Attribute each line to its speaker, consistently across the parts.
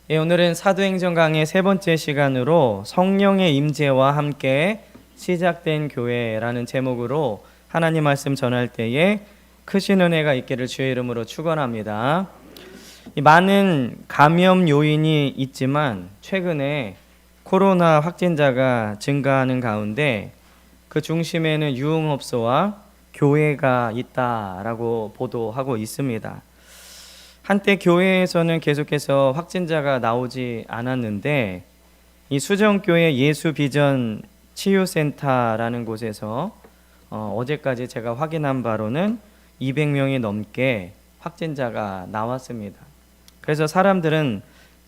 Speaker 1: 예, 오늘은 사도행전 강의 세 번째 시간으로 성령의 임재와 함께 시작된 교회라는 제목으로 하나님 말씀 전할 때에 크신 은혜가 있기를 주의 이름으로 축원합니다. 많은 감염 요인이 있지만 최근에 코로나 확진자가 증가하는 가운데 그 중심에는 유흥업소와 교회가 있다라고 보도하고 있습니다. 한때 교회에서는 계속해서 확진자가 나오지 않았는데 이 수정교회 예수비전 치유센터라는 곳에서 어제까지 제가 확인한 바로는 200명이 넘게 확진자가 나왔습니다. 그래서 사람들은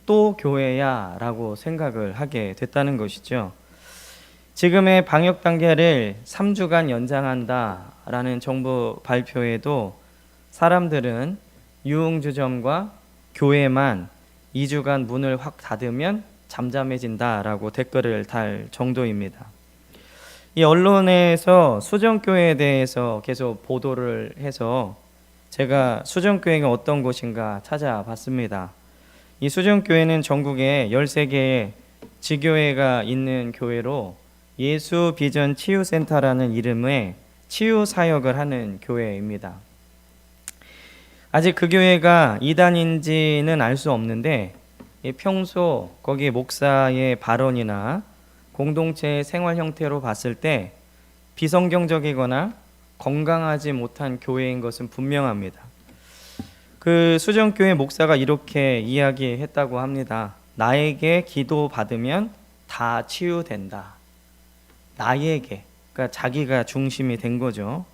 Speaker 1: 또 교회야 라고 생각을 하게 됐다는 것이죠. 지금의 방역 단계를 3주간 연장한다라는 정부 발표에도 사람들은 유흥주점과 교회만 2주간 문을 확 닫으면 잠잠해진다라고 댓글을 달 정도입니다. 이 언론에서 수정교회에 대해서 계속 보도를 해서 제가 수정교회가 어떤 곳인가 찾아봤습니다. 이 수정교회는 전국에 13개의 지교회가 있는 교회로 예수비전 치유센터라는 이름의 치유사역을 하는 교회입니다. 아직 그 교회가 이단인지는 알 수 없는데 평소 거기 목사의 발언이나 공동체의 생활 형태로 봤을 때 비성경적이거나 건강하지 못한 교회인 것은 분명합니다. 그 수정교회 목사가 이렇게 이야기했다고 합니다. 나에게 기도 받으면 다 치유된다. 나에게, 그러니까 자기가 중심이 된 거죠.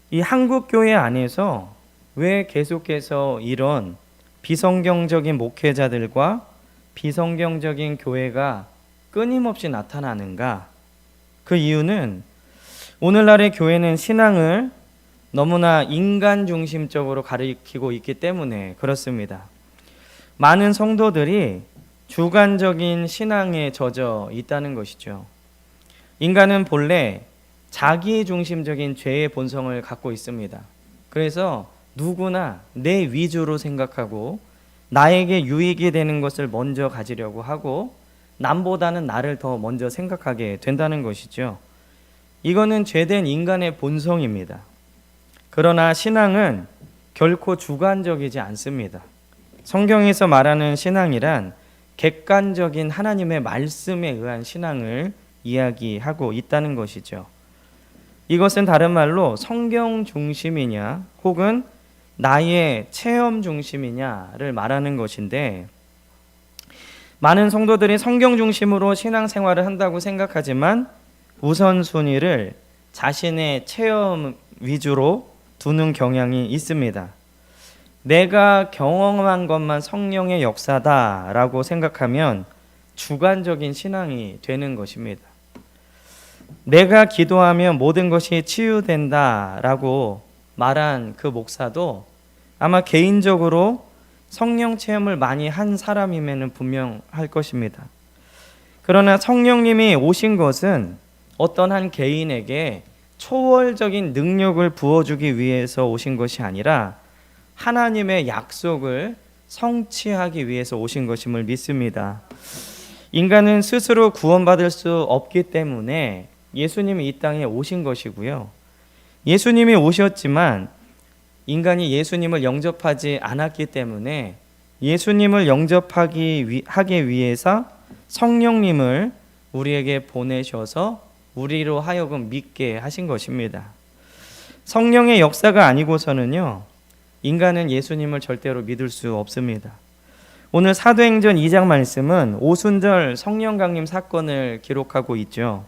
Speaker 1: 이 한국 교회 안에서 왜 계속해서 이런 비성경적인 목회자들과 비성경적인 교회가 끊임없이 나타나는가? 그 이유는 오늘날의 교회는 신앙을 너무나 인간 중심적으로 가리키고 있기 때문에 그렇습니다. 많은 성도들이 주관적인 신앙에 젖어 있다는 것이죠. 인간은 본래 자기 중심적인 죄의 본성을 갖고 있습니다. 그래서 누구나 내 위주로 생각하고 나에게 유익이 되는 것을 먼저 가지려고 하고 남보다는 나를 더 먼저 생각하게 된다는 것이죠. 이거는 죄된 인간의 본성입니다. 그러나 신앙은 결코 주관적이지 않습니다. 성경에서 말하는 신앙이란 객관적인 하나님의 말씀에 의한 신앙을 이야기하고 있다는 것이죠. 이것은 다른 말로 성경 중심이냐 혹은 나의 체험 중심이냐를 말하는 것인데, 많은 성도들이 성경 중심으로 신앙생활을 한다고 생각하지만 우선순위를 자신의 체험 위주로 두는 경향이 있습니다. 내가 경험한 것만 성령의 역사다라고 생각하면 주관적인 신앙이 되는 것입니다. 내가 기도하면 모든 것이 치유된다라고 말한 그 목사도 아마 개인적으로 성령 체험을 많이 한 사람이면 분명할 것입니다. 그러나 성령님이 오신 것은 어떤 한 개인에게 초월적인 능력을 부어주기 위해서 오신 것이 아니라 하나님의 약속을 성취하기 위해서 오신 것임을 믿습니다. 인간은 스스로 구원받을 수 없기 때문에 예수님이 이 땅에 오신 것이고요. 예수님이 오셨지만 인간이 예수님을 영접하지 않았기 때문에 예수님을 영접하기 위해서 성령님을 우리에게 보내셔서 우리로 하여금 믿게 하신 것입니다. 성령의 역사가 아니고서는요, 인간은 예수님을 절대로 믿을 수 없습니다. 오늘 사도행전 2장 말씀은 오순절 성령 강림 사건을 기록하고 있죠.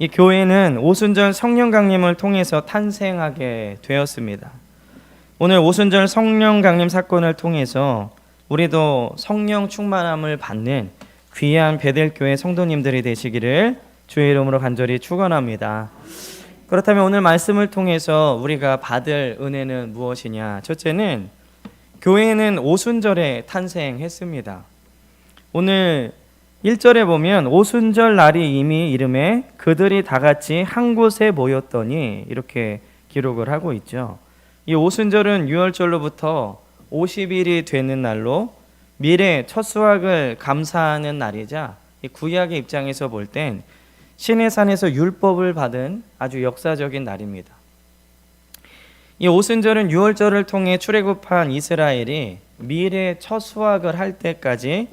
Speaker 1: 이 교회는 오순절 성령 강림을 통해서 탄생하게 되었습니다. 오늘 오순절 성령 강림 사건을 통해서 우리도 성령 충만함을 받는 귀한 베델교회 성도님들이 되시기를 주의 이름으로 간절히 축원합니다. 그렇다면 오늘 말씀을 통해서 우리가 받을 은혜는 무엇이냐? 첫째는 교회는 오순절에 탄생했습니다. 오늘 1절에 보면 오순절 날이 이미 이름에 그들이 다 같이 한 곳에 모였더니 이렇게 기록을 하고 있죠. 이 오순절은 유월절로부터 50일이 되는 날로 미래 첫 수확을 감사하는 날이자 이 구약의 입장에서 볼 땐 시내산에서 율법을 받은 아주 역사적인 날입니다. 이 오순절은 유월절을 통해 출애굽한 이스라엘이 미래 첫 수확을 할 때까지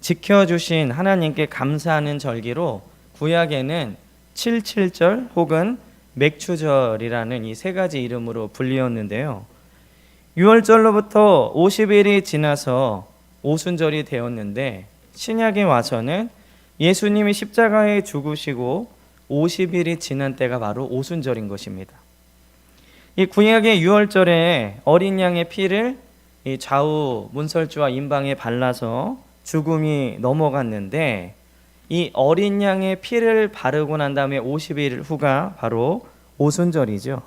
Speaker 1: 지켜주신 하나님께 감사하는 절기로 구약에는 77절 혹은 맥추절이라는 이 세 가지 이름으로 불리었는데요. 6월절로부터 50일이 지나서 오순절이 되었는데 신약에 와서는 예수님이 십자가에 죽으시고 50일이 지난 때가 바로 오순절인 것입니다. 이 구약의 6월절에 어린 양의 피를 이 좌우 문설주와 임방에 발라서 죽음이 넘어갔는데 이 어린 양의 피를 바르고 난 다음에 50일 후가 바로 오순절이죠.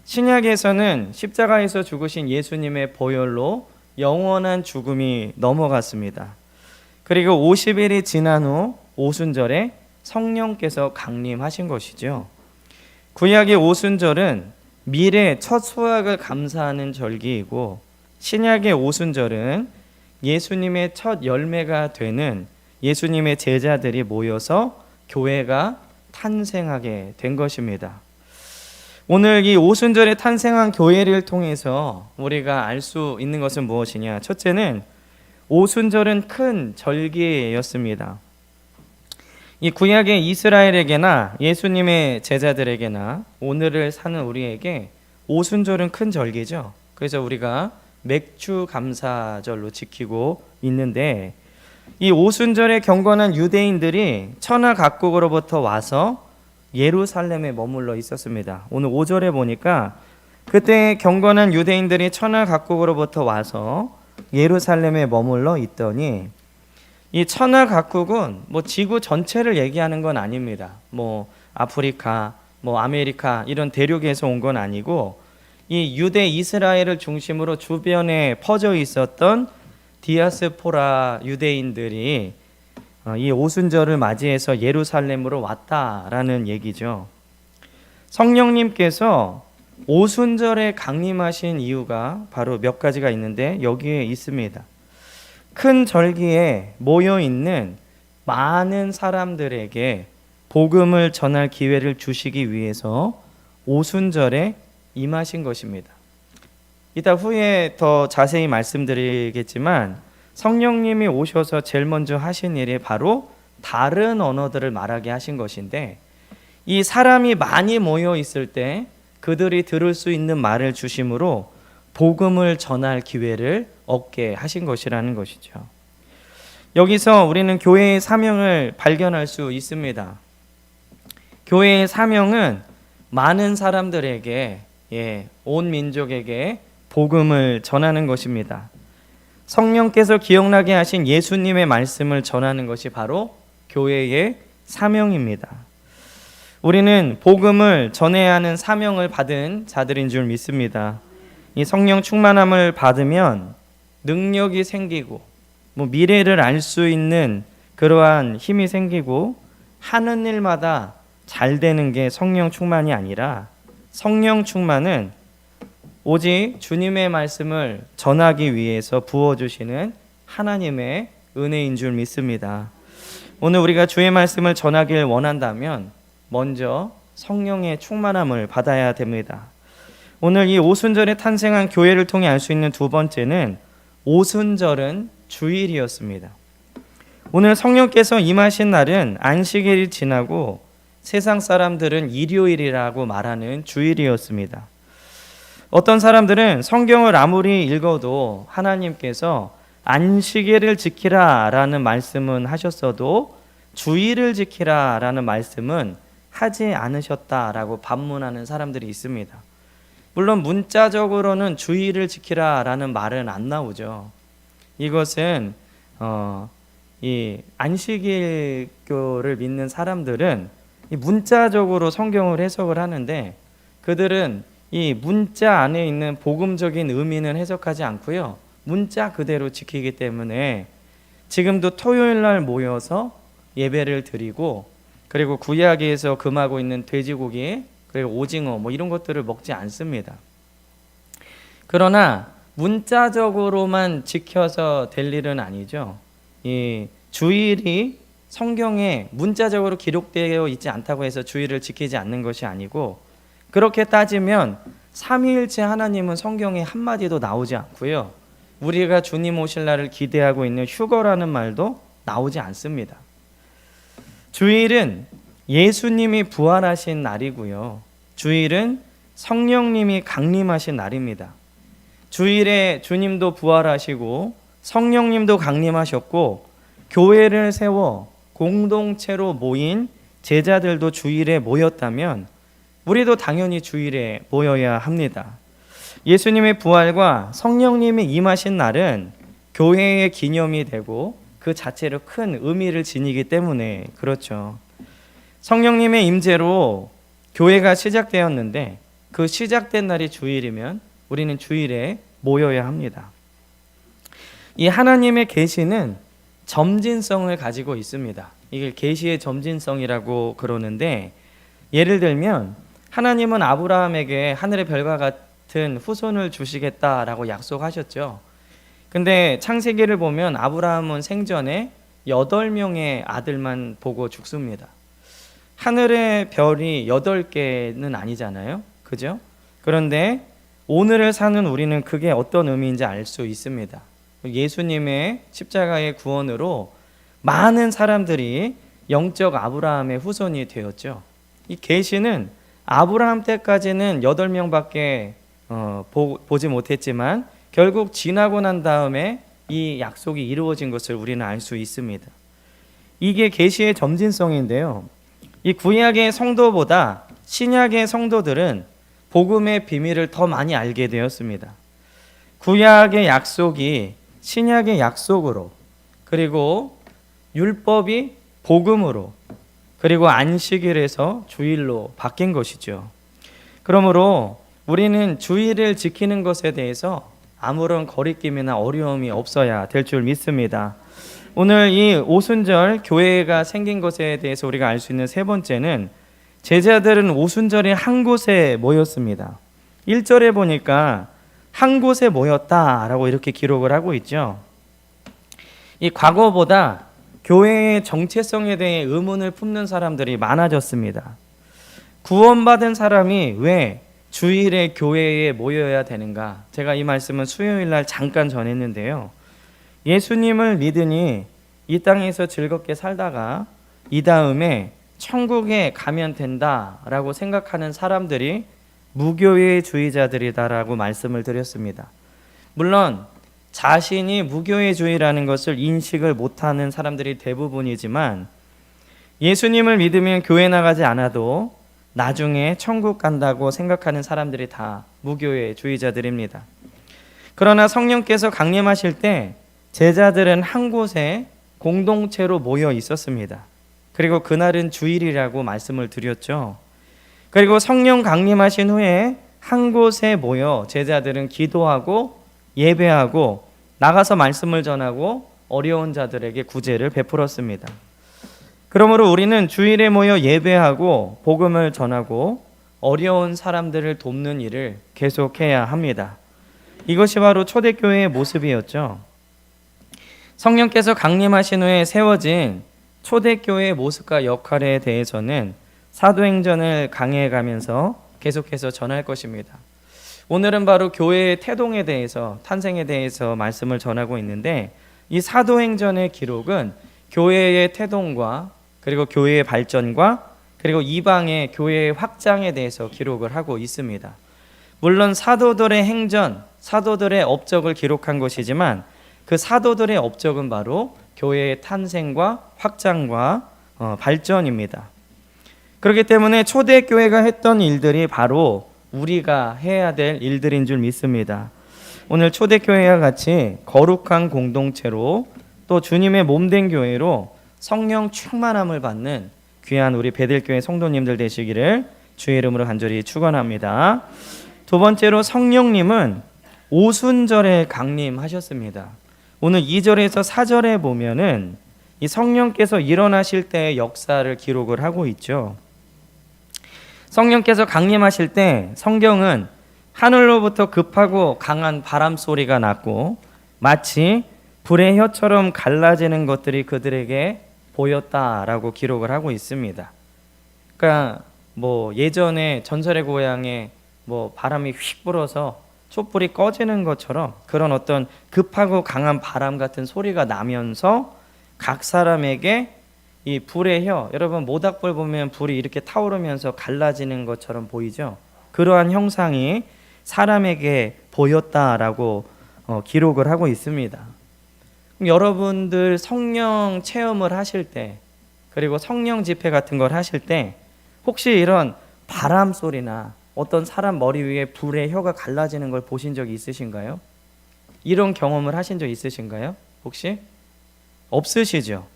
Speaker 1: 신약에서는 십자가에서 죽으신 예수님의 보혈로 영원한 죽음이 넘어갔습니다. 그리고 50일이 지난 후 오순절에 성령께서 강림하신 것이죠. 구약의 오순절은 미래 첫 수확을 감사하는 절기이고 신약의 오순절은 예수님의 첫 열매가 되는 예수님의 제자들이 모여서 교회가 탄생하게 된 것입니다. 오늘 이 오순절에 탄생한 교회를 통해서 우리가 알 수 있는 것은 무엇이냐? 첫째는 오순절은 큰 절기였습니다. 이 구약의 이스라엘에게나 예수님의 제자들에게나 오늘을 사는 우리에게 오순절은 큰 절기죠. 그래서 우리가 맥주 감사절로 지키고 있는데 이 오순절에 경건한 유대인들이 천하 각국으로부터 와서 예루살렘에 머물러 있었습니다. 오늘 5절에 보니까 그때 경건한 유대인들이 천하 각국으로부터 와서 예루살렘에 머물러 있더니 이 천하 각국은 뭐 지구 전체를 얘기하는 건 아닙니다. 뭐 아프리카, 뭐 아메리카 이런 대륙에서 온 건 아니고 이 유대 이스라엘을 중심으로 주변에 퍼져 있었던 디아스포라 유대인들이 이 오순절을 맞이해서 예루살렘으로 왔다라는 얘기죠. 성령님께서 오순절에 강림하신 이유가 바로 몇 가지가 있는데 여기에 있습니다. 큰 절기에 모여 있는 많은 사람들에게 복음을 전할 기회를 주시기 위해서 오순절에 임하신 것입니다. 이따 후에 더 자세히 말씀드리겠지만 성령님이 오셔서 제일 먼저 하신 일이 바로 다른 언어들을 말하게 하신 것인데 이 사람이 많이 모여 있을 때 그들이 들을 수 있는 말을 주심으로 복음을 전할 기회를 얻게 하신 것이라는 것이죠. 여기서 우리는 교회의 사명을 발견할 수 있습니다. 교회의 사명은 많은 사람들에게 온 민족에게 복음을 전하는 것입니다. 성령께서 기억나게 하신 예수님의 말씀을 전하는 것이 바로 교회의 사명입니다. 우리는 복음을 전해야 하는 사명을 받은 자들인 줄 믿습니다. 이 성령 충만함을 받으면 능력이 생기고 미래를 알 수 있는 그러한 힘이 생기고 하는 일마다 잘 되는 게 성령 충만이 아니라 성령 충만은 오직 주님의 말씀을 전하기 위해서 부어주시는 하나님의 은혜인 줄 믿습니다. 오늘 우리가 주의 말씀을 전하길 원한다면 먼저 성령의 충만함을 받아야 됩니다. 오늘 이 오순절에 탄생한 교회를 통해 알 수 있는 두 번째는 오순절은 주일이었습니다. 오늘 성령께서 임하신 날은 안식일이 지나고 세상 사람들은 일요일이라고 말하는 주일이었습니다. 어떤 사람들은 성경을 아무리 읽어도 하나님께서 안식일을 지키라 라는 말씀은 하셨어도 주일을 지키라 라는 말씀은 하지 않으셨다라고 반문하는 사람들이 있습니다. 물론 문자적으로는 주일을 지키라 라는 말은 안 나오죠. 이것은 이 안식일교를 믿는 사람들은 이 문자적으로 성경을 해석을 하는데 그들은 이 문자 안에 있는 복음적인 의미는 해석하지 않고요. 문자 그대로 지키기 때문에 지금도 토요일 날 모여서 예배를 드리고 그리고 구약에서 금하고 있는 돼지고기 그리고 오징어 이런 것들을 먹지 않습니다. 그러나 문자적으로만 지켜서 될 일은 아니죠. 이 주일이 성경에 문자적으로 기록되어 있지 않다고 해서 주일을 지키지 않는 것이 아니고, 그렇게 따지면 삼위일체 하나님은 성경에 한마디도 나오지 않고요, 우리가 주님 오실 날을 기대하고 있는 휴거라는 말도 나오지 않습니다. 주일은 예수님이 부활하신 날이고요, 주일은 성령님이 강림하신 날입니다. 주일에 주님도 부활하시고 성령님도 강림하셨고 교회를 세워 공동체로 모인 제자들도 주일에 모였다면 우리도 당연히 주일에 모여야 합니다. 예수님의 부활과 성령님이 임하신 날은 교회의 기념이 되고 그 자체로 큰 의미를 지니기 때문에 그렇죠. 성령님의 임재로 교회가 시작되었는데 그 시작된 날이 주일이면 우리는 주일에 모여야 합니다. 이 하나님의 계시는 점진성을 가지고 있습니다. 이걸 계시의 점진성이라고 그러는데, 예를 들면 하나님은 아브라함에게 하늘의 별과 같은 후손을 주시겠다라고 약속하셨죠. 근데 창세기를 보면 아브라함은 생전에 8명의 아들만 보고 죽습니다. 하늘의 별이 8개는 아니잖아요, 그죠? 그런데 오늘을 사는 우리는 그게 어떤 의미인지 알 수 있습니다. 예수님의 십자가의 구원으로 많은 사람들이 영적 아브라함의 후손이 되었죠. 이 계시는 아브라함 때까지는 8명밖에 보지 못했지만 결국 지나고 난 다음에 이 약속이 이루어진 것을 우리는 알 수 있습니다. 이게 계시의 점진성인데요, 이 구약의 성도보다 신약의 성도들은 복음의 비밀을 더 많이 알게 되었습니다. 구약의 약속이 신약의 약속으로, 그리고 율법이 복음으로, 그리고 안식일에서 주일로 바뀐 것이죠. 그러므로 우리는 주일을 지키는 것에 대해서 아무런 거리낌이나 어려움이 없어야 될 줄 믿습니다. 오늘 이 오순절 교회가 생긴 것에 대해서 우리가 알 수 있는 세 번째는, 제자들은 오순절에 한 곳에 모였습니다. 1절에 보니까 한 곳에 모였다라고 이렇게 기록을 하고 있죠. 이 과거보다 교회의 정체성에 대해 의문을 품는 사람들이 많아졌습니다. 구원받은 사람이 왜 주일에 교회에 모여야 되는가? 제가 이 말씀은 수요일 날 잠깐 전했는데요, 예수님을 믿으니 이 땅에서 즐겁게 살다가 이 다음에 천국에 가면 된다라고 생각하는 사람들이 무교회주의자들이다라고 말씀을 드렸습니다. 물론 자신이 무교회주의라는 것을 인식을 못하는 사람들이 대부분이지만, 예수님을 믿으면 교회 나가지 않아도 나중에 천국 간다고 생각하는 사람들이 다 무교회주의자들입니다. 그러나 성령께서 강림하실 때 제자들은 한 곳에 공동체로 모여 있었습니다. 그리고 그날은 주일이라고 말씀을 드렸죠. 그리고 성령 강림하신 후에 한 곳에 모여 제자들은 기도하고 예배하고 나가서 말씀을 전하고 어려운 자들에게 구제를 베풀었습니다. 그러므로 우리는 주일에 모여 예배하고 복음을 전하고 어려운 사람들을 돕는 일을 계속해야 합니다. 이것이 바로 초대교회의 모습이었죠. 성령께서 강림하신 후에 세워진 초대교회의 모습과 역할에 대해서는 사도행전을 강해가면서 계속해서 전할 것입니다. 오늘은 바로 교회의 태동에 대해서, 탄생에 대해서 말씀을 전하고 있는데, 이 사도행전의 기록은 교회의 태동과 그리고 교회의 발전과 그리고 이방의 교회의 확장에 대해서 기록을 하고 있습니다. 물론 사도들의 행전, 사도들의 업적을 기록한 것이지만 그 사도들의 업적은 바로 교회의 탄생과 확장과 발전입니다. 그렇기 때문에 초대교회가 했던 일들이 바로 우리가 해야 될 일들인 줄 믿습니다. 오늘 초대교회와 같이 거룩한 공동체로, 또 주님의 몸된 교회로 성령 충만함을 받는 귀한 우리 베델교회 성도님들 되시기를 주의 이름으로 간절히 축원합니다. 두 번째로, 성령님은 오순절에 강림하셨습니다. 오늘 2절에서 4절에 보면은 이 성령께서 일어나실 때의 역사를 기록을 하고 있죠. 성령께서 강림하실 때 성경은 하늘로부터 급하고 강한 바람 소리가 났고 마치 불의 혀처럼 갈라지는 것들이 그들에게 보였다라고 기록을 하고 있습니다. 그러니까 뭐 예전에 전설의 고향에 뭐 바람이 휙 불어서 촛불이 꺼지는 것처럼 그런 어떤 급하고 강한 바람 같은 소리가 나면서 각 사람에게 이 불의 혀, 여러분 모닥불 보면 불이 이렇게 타오르면서 갈라지는 것처럼 보이죠? 그러한 형상이 사람에게 보였다라고 기록을 하고 있습니다. 그럼 여러분들 성령 체험을 하실 때, 그리고 성령 집회 같은 걸 하실 때 혹시 이런 바람 소리나 어떤 사람 머리 위에 불의 혀가 갈라지는 걸 보신 적이 있으신가요? 이런 경험을 하신 적 있으신가요? 혹시? 없으시죠?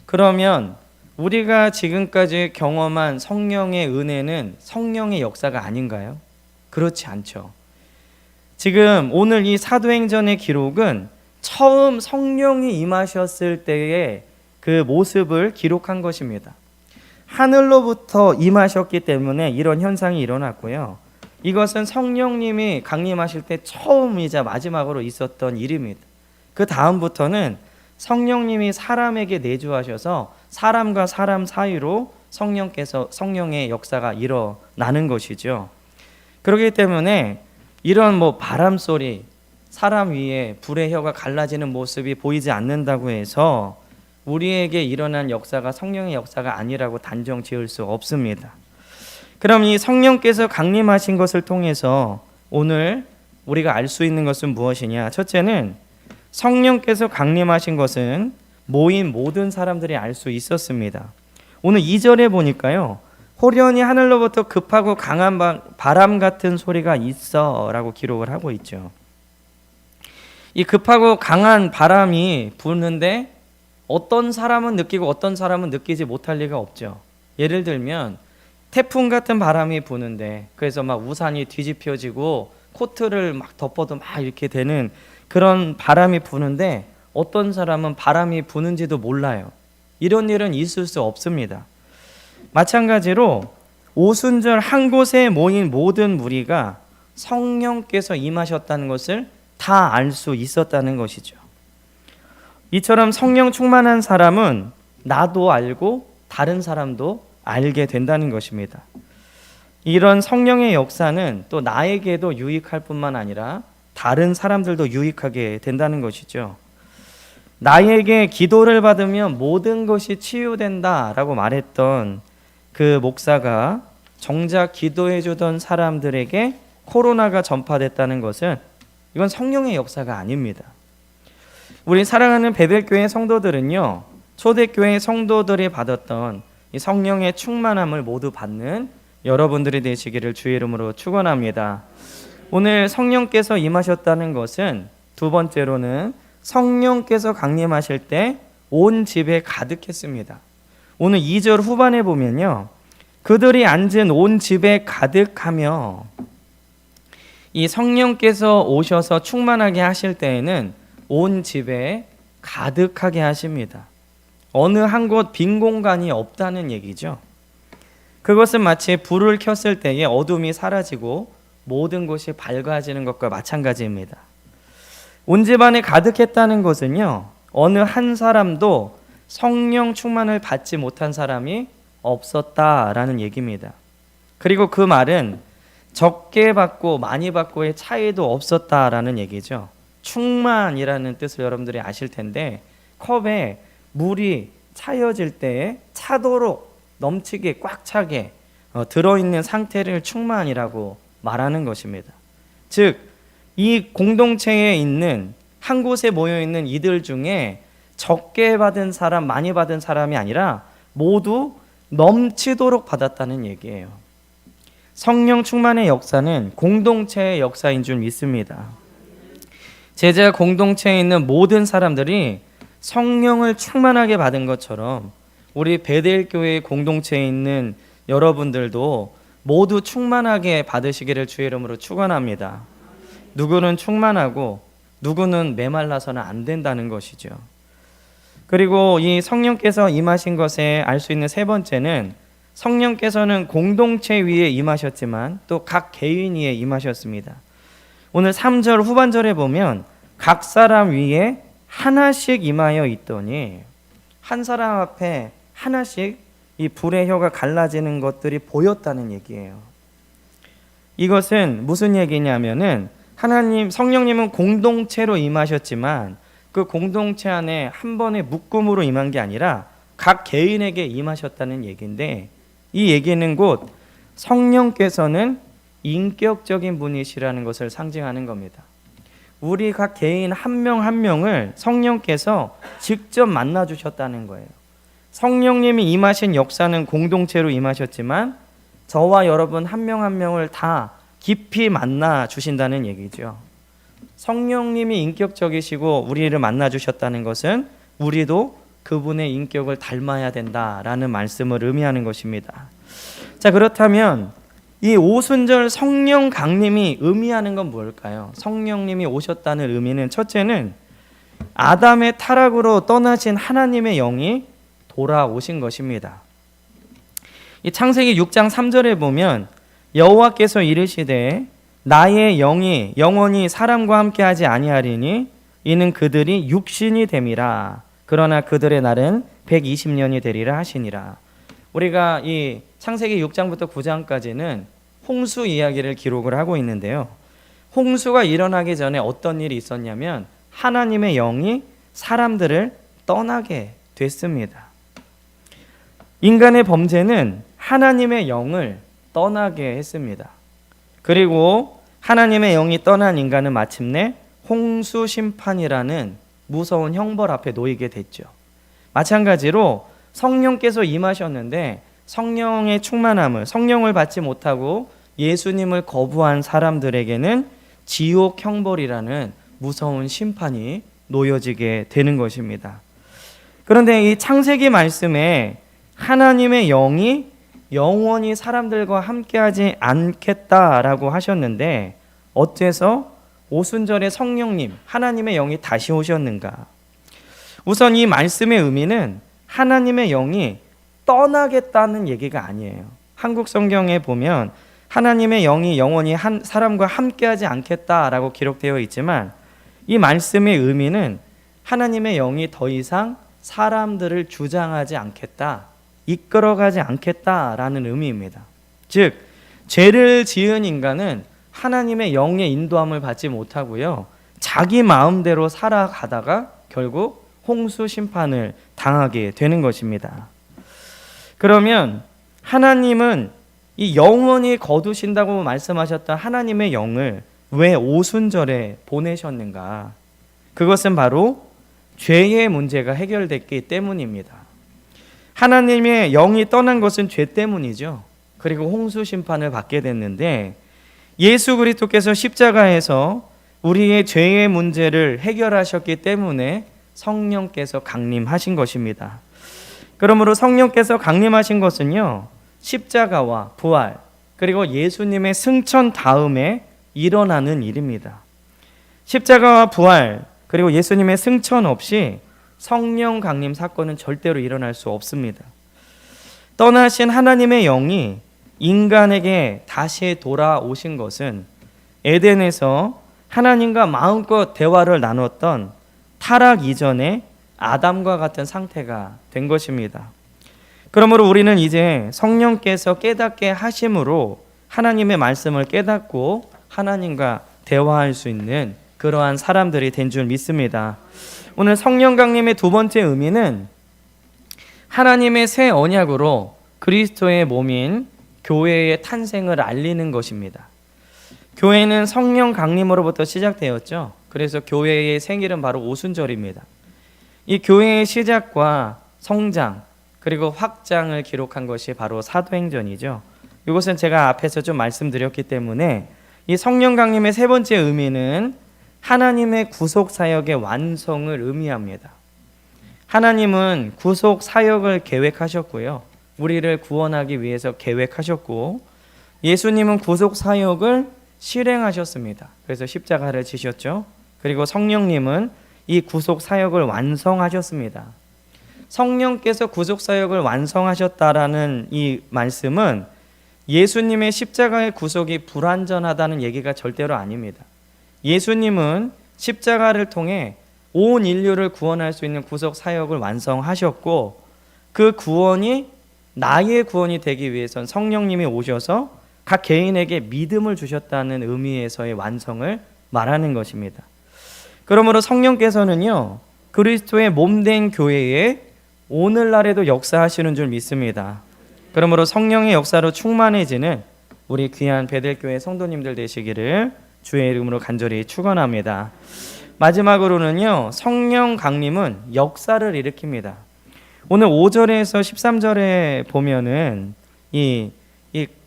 Speaker 1: 그러면 우리가 지금까지 경험한 성령의 은혜는 성령의 역사가 아닌가요? 그렇지 않죠. 지금 오늘 이 사도행전의 기록은 처음 성령이 임하셨을 때의 그 모습을 기록한 것입니다. 하늘로부터 임하셨기 때문에 이런 현상이 일어났고요. 이것은 성령님이 강림하실 때 처음이자 마지막으로 있었던 일입니다. 그 다음부터는 성령님이 사람에게 내주하셔서 사람과 사람 사이로 성령의 역사가 일어나는 것이죠. 그렇기 때문에 이런 뭐 바람 소리, 사람 위에 불의 혀가 갈라지는 모습이 보이지 않는다고 해서 우리에게 일어난 역사가 성령의 역사가 아니라고 단정 지을 수 없습니다. 그럼 이 성령께서 강림하신 것을 통해서 오늘 우리가 알 수 있는 것은 무엇이냐? 첫째는 성령께서 강림하신 것은 모인 모든 사람들이 알 수 있었습니다. 오늘 2절에 보니까요, 호련히 하늘로부터 급하고 강한 바람 같은 소리가 있어 라고 기록을 하고 있죠. 이 급하고 강한 바람이 부는데 어떤 사람은 느끼고 어떤 사람은 느끼지 못할 리가 없죠. 예를 들면 태풍 같은 바람이 부는데 그래서 막 우산이 뒤집혀지고 코트를 막 덮어도 막 이렇게 되는 그런 바람이 부는데 어떤 사람은 바람이 부는지도 몰라요. 이런 일은 있을 수 없습니다. 마찬가지로 오순절 한 곳에 모인 모든 무리가 성령께서 임하셨다는 것을 다 알 수 있었다는 것이죠. 이처럼 성령 충만한 사람은 나도 알고 다른 사람도 알게 된다는 것입니다. 이런 성령의 역사는 또 나에게도 유익할 뿐만 아니라 다른 사람들도 유익하게 된다는 것이죠. 나에게 기도를 받으면 모든 것이 치유된다라고 말했던 그 목사가 정작 기도해 주던 사람들에게 코로나가 전파됐다는 것은 이건 성령의 역사가 아닙니다. 우리 사랑하는 베델교회 성도들은요, 초대교회 성도들이 받았던 이 성령의 충만함을 모두 받는 여러분들이 되시기를 주의 이름으로 축원합니다. 오늘 성령께서 임하셨다는 것은 두 번째로는 성령께서 강림하실 때 온 집에 가득했습니다. 오늘 2절 후반에 보면요, 그들이 앉은 온 집에 가득하며, 이 성령께서 오셔서 충만하게 하실 때에는 온 집에 가득하게 하십니다. 어느 한 곳 빈 공간이 없다는 얘기죠. 그것은 마치 불을 켰을 때에 어둠이 사라지고 모든 곳이 밝아지는 것과 마찬가지입니다. 온 집 안에 가득했다는 것은요, 어느 한 사람도 성령 충만을 받지 못한 사람이 없었다라는 얘기입니다. 그리고 그 말은 적게 받고 많이 받고의 차이도 없었다라는 얘기죠. 충만이라는 뜻을 여러분들이 아실 텐데, 컵에 물이 차여질 때에 차도록 넘치게 꽉 차게 들어있는 상태를 충만이라고 말하는 것입니다. 즉, 이 공동체에 있는 한 곳에 모여있는 이들 중에 적게 받은 사람, 많이 받은 사람이 아니라 모두 넘치도록 받았다는 얘기예요. 성령 충만의 역사는 공동체의 역사인 줄 믿습니다. 제자 공동체에 있는 모든 사람들이 성령을 충만하게 받은 것처럼 우리 베델교회 공동체에 있는 여러분들도 모두 충만하게 받으시기를 주의 이름으로 축원합니다. 누구는 충만하고 누구는 메말라서는 안 된다는 것이죠. 그리고 이 성령께서 임하신 것에 알 수 있는 세 번째는 성령께서는 공동체 위에 임하셨지만 또 각 개인 위에 임하셨습니다. 오늘 3절 후반절에 보면 각 사람 위에 하나씩 임하여 있더니 한 사람 앞에 하나씩 이 불의 혀가 갈라지는 것들이 보였다는 얘기예요. 이것은 무슨 얘기냐면은 하나님 성령님은 공동체로 임하셨지만 그 공동체 안에 한 번의 묶음으로 임한 게 아니라 각 개인에게 임하셨다는 얘기인데, 이 얘기는 곧 성령께서는 인격적인 분이시라는 것을 상징하는 겁니다. 우리 각 개인 한 명 한 명을 성령께서 직접 만나 주셨다는 거예요. 성령님이 임하신 역사는 공동체로 임하셨지만 저와 여러분 한 명 한 명을 다 깊이 만나 주신다는 얘기죠. 성령님이 인격적이시고 우리를 만나 주셨다는 것은 우리도 그분의 인격을 닮아야 된다라는 말씀을 의미하는 것입니다. 자, 그렇다면 이 오순절 성령 강림이 의미하는 건 뭘까요? 성령님이 오셨다는 의미는, 첫째는 아담의 타락으로 떠나신 하나님의 영이 돌아오신 것입니다. 이 창세기 6장 3절에 보면 여호와께서 이르시되 나의 영이 영원히 사람과 함께하지 아니하리니 이는 그들이 육신이 됨이라. 그러나 그들의 날은 120년이 되리라 하시니라. 우리가 이 창세기 6장부터 9장까지는 홍수 이야기를 기록을 하고 있는데요. 홍수가 일어나기 전에 어떤 일이 있었냐면 하나님의 영이 사람들을 떠나게 됐습니다. 인간의 범죄는 하나님의 영을 떠나게 했습니다. 그리고 하나님의 영이 떠난 인간은 마침내 홍수 심판이라는 무서운 형벌 앞에 놓이게 됐죠. 마찬가지로 성령께서 임하셨는데 성령의 충만함을, 성령을 받지 못하고 예수님을 거부한 사람들에게는 지옥 형벌이라는 무서운 심판이 놓여지게 되는 것입니다. 그런데 이 창세기 말씀에 하나님의 영이 영원히 사람들과 함께하지 않겠다라고 하셨는데 어째서 오순절에 성령님, 하나님의 영이 다시 오셨는가? 우선 이 말씀의 의미는 하나님의 영이 떠나겠다는 얘기가 아니에요. 한국 성경에 보면 하나님의 영이 영원히 한 사람과 함께하지 않겠다라고 기록되어 있지만 이 말씀의 의미는 하나님의 영이 더 이상 사람들을 주장하지 않겠다, 이끌어가지 않겠다라는 의미입니다. 즉 죄를 지은 인간은 하나님의 영의 인도함을 받지 못하고요, 자기 마음대로 살아가다가 결국 홍수 심판을 당하게 되는 것입니다. 그러면 하나님은 이 영원히 거두신다고 말씀하셨던 하나님의 영을 왜 오순절에 보내셨는가? 그것은 바로 죄의 문제가 해결됐기 때문입니다. 하나님의 영이 떠난 것은 죄 때문이죠. 그리고 홍수 심판을 받게 됐는데 예수 그리스도께서 십자가에서 우리의 죄의 문제를 해결하셨기 때문에 성령께서 강림하신 것입니다. 그러므로 성령께서 강림하신 것은요, 십자가와 부활 그리고 예수님의 승천 다음에 일어나는 일입니다. 십자가와 부활 그리고 예수님의 승천 없이 성령 강림 사건은 절대로 일어날 수 없습니다. 떠나신 하나님의 영이 인간에게 다시 돌아오신 것은 에덴에서 하나님과 마음껏 대화를 나눴던 타락 이전에 아담과 같은 상태가 된 것입니다. 그러므로 우리는 이제 성령께서 깨닫게 하심으로 하나님의 말씀을 깨닫고 하나님과 대화할 수 있는 그러한 사람들이 된 줄 믿습니다. 오늘 성령 강림의 두 번째 의미는 하나님의 새 언약으로 그리스도의 몸인 교회의 탄생을 알리는 것입니다. 교회는 성령 강림으로부터 시작되었죠. 그래서 교회의 생일은 바로 오순절입니다. 이 교회의 시작과 성장 그리고 확장을 기록한 것이 바로 사도행전이죠. 이것은 제가 앞에서 좀 말씀드렸기 때문에 이 성령 강림의 세 번째 의미는 하나님의 구속 사역의 완성을 의미합니다. 하나님은 구속 사역을 계획하셨고요, 우리를 구원하기 위해서 계획하셨고 예수님은 구속 사역을 실행하셨습니다. 그래서 십자가를 지셨죠. 그리고 성령님은 이 구속 사역을 완성하셨습니다. 성령께서 구속사역을 완성하셨다라는 이 말씀은 예수님의 십자가의 구속이 불완전하다는 얘기가 절대로 아닙니다. 예수님은 십자가를 통해 온 인류를 구원할 수 있는 구속사역을 완성하셨고, 그 구원이 나의 구원이 되기 위해선 성령님이 오셔서 각 개인에게 믿음을 주셨다는 의미에서의 완성을 말하는 것입니다. 그러므로 성령께서는요, 그리스도의 몸된 교회에 오늘날에도 역사하시는 줄 믿습니다. 그러므로 성령의 역사로 충만해지는 우리 귀한 베델교회 성도님들 되시기를 주의 이름으로 간절히 축원합니다. 마지막으로는요, 성령 강림은 역사를 일으킵니다. 오늘 5절에서 13절에 보면은 이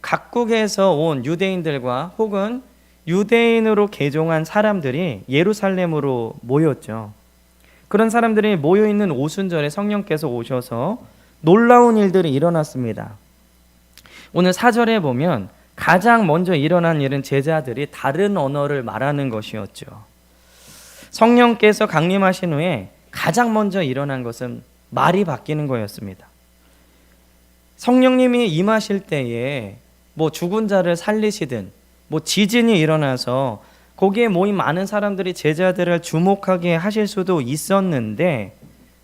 Speaker 1: 각국에서 온 유대인들과 혹은 유대인으로 개종한 사람들이 예루살렘으로 모였죠. 그런 사람들이 모여있는 오순절에 성령께서 오셔서 놀라운 일들이 일어났습니다. 오늘 4절에 보면 가장 먼저 일어난 일은 제자들이 다른 언어를 말하는 것이었죠. 성령께서 강림하신 후에 가장 먼저 일어난 것은 말이 바뀌는 거였습니다. 성령님이 임하실 때에 죽은 자를 살리시든 지진이 일어나서 거기에 모인 많은 사람들이 제자들을 주목하게 하실 수도 있었는데,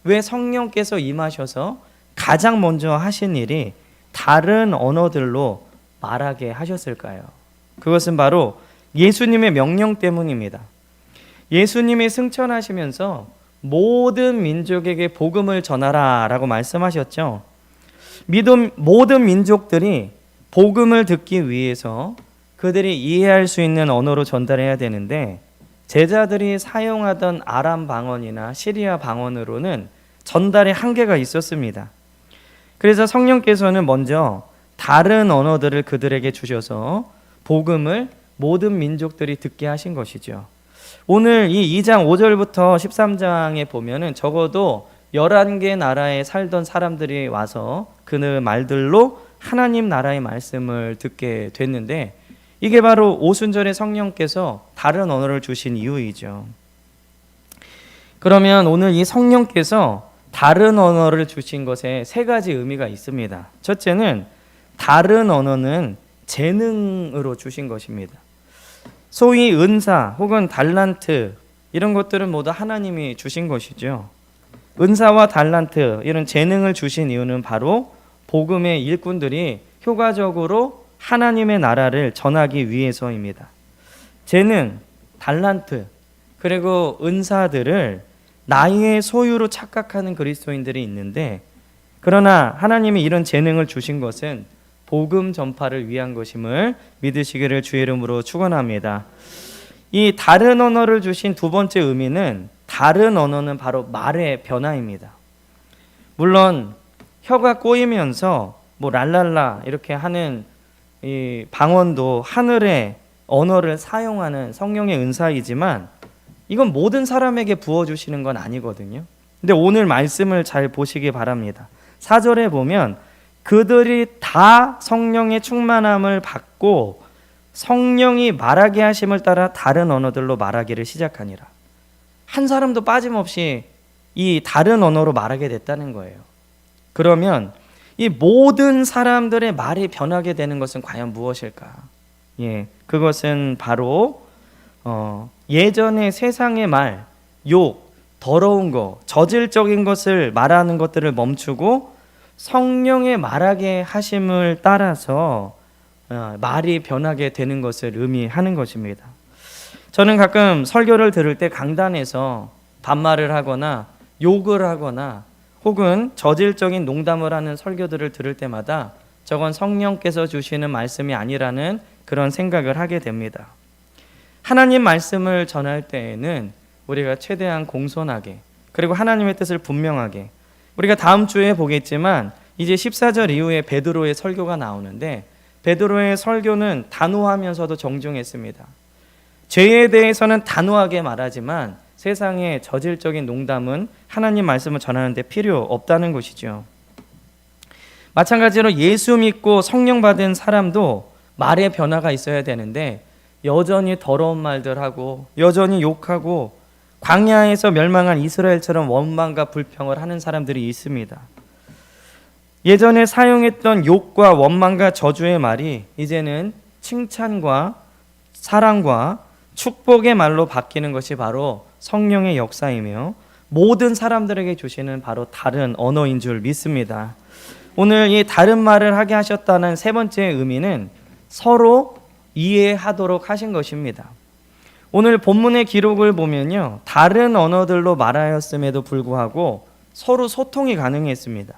Speaker 1: 왜 성령께서 임하셔서 가장 먼저 하신 일이 다른 언어들로 말하게 하셨을까요? 그것은 바로 예수님의 명령 때문입니다. 예수님이 승천하시면서 모든 민족에게 복음을 전하라 라고 말씀하셨죠. 모든 민족들이 복음을 듣기 위해서 그들이 이해할 수 있는 언어로 전달해야 되는데, 제자들이 사용하던 아람 방언이나 시리아 방언으로는 전달에 한계가 있었습니다. 그래서 성령께서는 먼저 다른 언어들을 그들에게 주셔서 복음을 모든 민족들이 듣게 하신 것이죠. 오늘 이 2장 5절부터 13장에 보면은 적어도 11개 나라에 살던 사람들이 와서 그 말들로 하나님 나라의 말씀을 듣게 됐는데, 이게 바로 오순절에 성령께서 다른 언어를 주신 이유이죠. 그러면 오늘 이 성령께서 다른 언어를 주신 것에 세 가지 의미가 있습니다. 첫째는 다른 언어는 재능으로 주신 것입니다. 소위 은사 혹은 달란트, 이런 것들은 모두 하나님이 주신 것이죠. 은사와 달란트, 이런 재능을 주신 이유는 바로 복음의 일꾼들이 효과적으로 하나님의 나라를 전하기 위해서입니다. 재능, 달란트, 그리고 은사들을 나의 소유로 착각하는 그리스도인들이 있는데, 그러나 하나님이 이런 재능을 주신 것은 복음 전파를 위한 것임을 믿으시기를 주의 이름으로 축원합니다. 이 다른 언어를 주신 두 번째 의미는, 다른 언어는 바로 말의 변화입니다. 물론 혀가 꼬이면서 랄랄라 이렇게 하는 이 방언도 하늘의 언어를 사용하는 성령의 은사이지만, 이건 모든 사람에게 부어주시는 건 아니거든요. 근데 오늘 말씀을 잘 보시기 바랍니다. 4절에 보면 그들이 다 성령의 충만함을 받고 성령이 말하게 하심을 따라 다른 언어들로 말하기를 시작하니라. 한 사람도 빠짐없이 이 다른 언어로 말하게 됐다는 거예요. 그러면 이 모든 사람들의 말이 변하게 되는 것은 과연 무엇일까? 그것은 바로 예전의 세상의 말, 욕, 더러운 거, 저질적인 것을 말하는 것들을 멈추고 성령의 말하게 하심을 따라서 말이 변하게 되는 것을 의미하는 것입니다. 저는 가끔 설교를 들을 때 강단에서 반말을 하거나 욕을 하거나 혹은 저질적인 농담을 하는 설교들을 들을 때마다 저건 성령께서 주시는 말씀이 아니라는 그런 생각을 하게 됩니다. 하나님 말씀을 전할 때에는 우리가 최대한 공손하게, 그리고 하나님의 뜻을 분명하게, 우리가 다음 주에 보겠지만 이제 14절 이후에 베드로의 설교가 나오는데, 베드로의 설교는 단호하면서도 정중했습니다. 죄에 대해서는 단호하게 말하지만 세상의 저질적인 농담은 하나님 말씀을 전하는데 필요 없다는 것이죠. 마찬가지로 예수 믿고 성령 받은 사람도 말의 변화가 있어야 되는데, 여전히 더러운 말들하고 여전히 욕하고 광야에서 멸망한 이스라엘처럼 원망과 불평을 하는 사람들이 있습니다. 예전에 사용했던 욕과 원망과 저주의 말이 이제는 칭찬과 사랑과 축복의 말로 바뀌는 것이 바로 성령의 역사이며 모든 사람들에게 주시는 바로 다른 언어인 줄 믿습니다. 오늘 이 다른 말을 하게 하셨다는 세 번째 의미는 서로 이해하도록 하신 것입니다. 오늘 본문의 기록을 보면요, 다른 언어들로 말하였음에도 불구하고 서로 소통이 가능했습니다.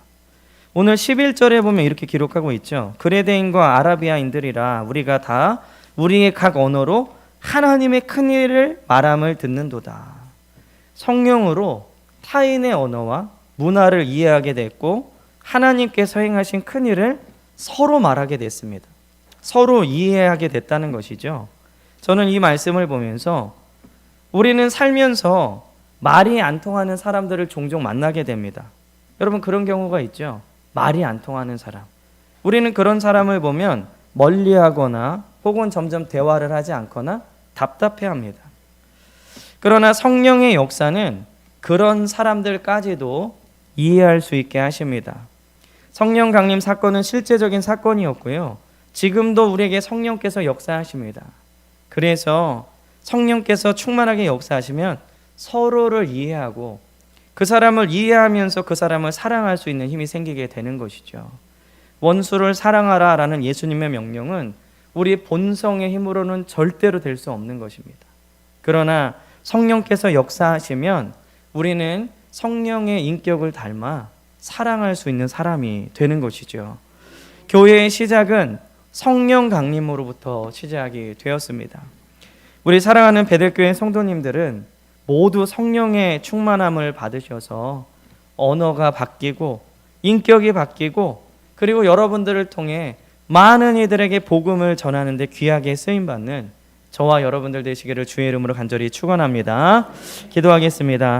Speaker 1: 오늘 11절에 보면 이렇게 기록하고 있죠. 그레데인과 아라비아인들이라 우리가 다 우리의 각 언어로 하나님의 큰 일을 말함을 듣는도다. 성령으로 타인의 언어와 문화를 이해하게 됐고 하나님께서 행하신 큰 일을 서로 말하게 됐습니다. 서로 이해하게 됐다는 것이죠. 저는 이 말씀을 보면서 우리는 살면서 말이 안 통하는 사람들을 종종 만나게 됩니다. 여러분, 그런 경우가 있죠. 말이 안 통하는 사람. 우리는 그런 사람을 보면 멀리하거나 혹은 점점 대화를 하지 않거나 답답해합니다. 그러나 성령의 역사는 그런 사람들까지도 이해할 수 있게 하십니다. 성령 강림 사건은 실제적인 사건이었고요. 지금도 우리에게 성령께서 역사하십니다. 그래서 성령께서 충만하게 역사하시면 서로를 이해하고 그 사람을 이해하면서 그 사람을 사랑할 수 있는 힘이 생기게 되는 것이죠. 원수를 사랑하라 라는 예수님의 명령은 우리 본성의 힘으로는 절대로 될 수 없는 것입니다. 그러나 성령께서 역사하시면 우리는 성령의 인격을 닮아 사랑할 수 있는 사람이 되는 것이죠. 교회의 시작은 성령 강림으로부터 시작이 되었습니다. 우리 사랑하는 베델교회 성도님들은 모두 성령의 충만함을 받으셔서 언어가 바뀌고 인격이 바뀌고 그리고 여러분들을 통해 많은 이들에게 복음을 전하는 데 귀하게 쓰임받는 저와 여러분들 되시기를 주의 이름으로 간절히 축원합니다. 기도하겠습니다.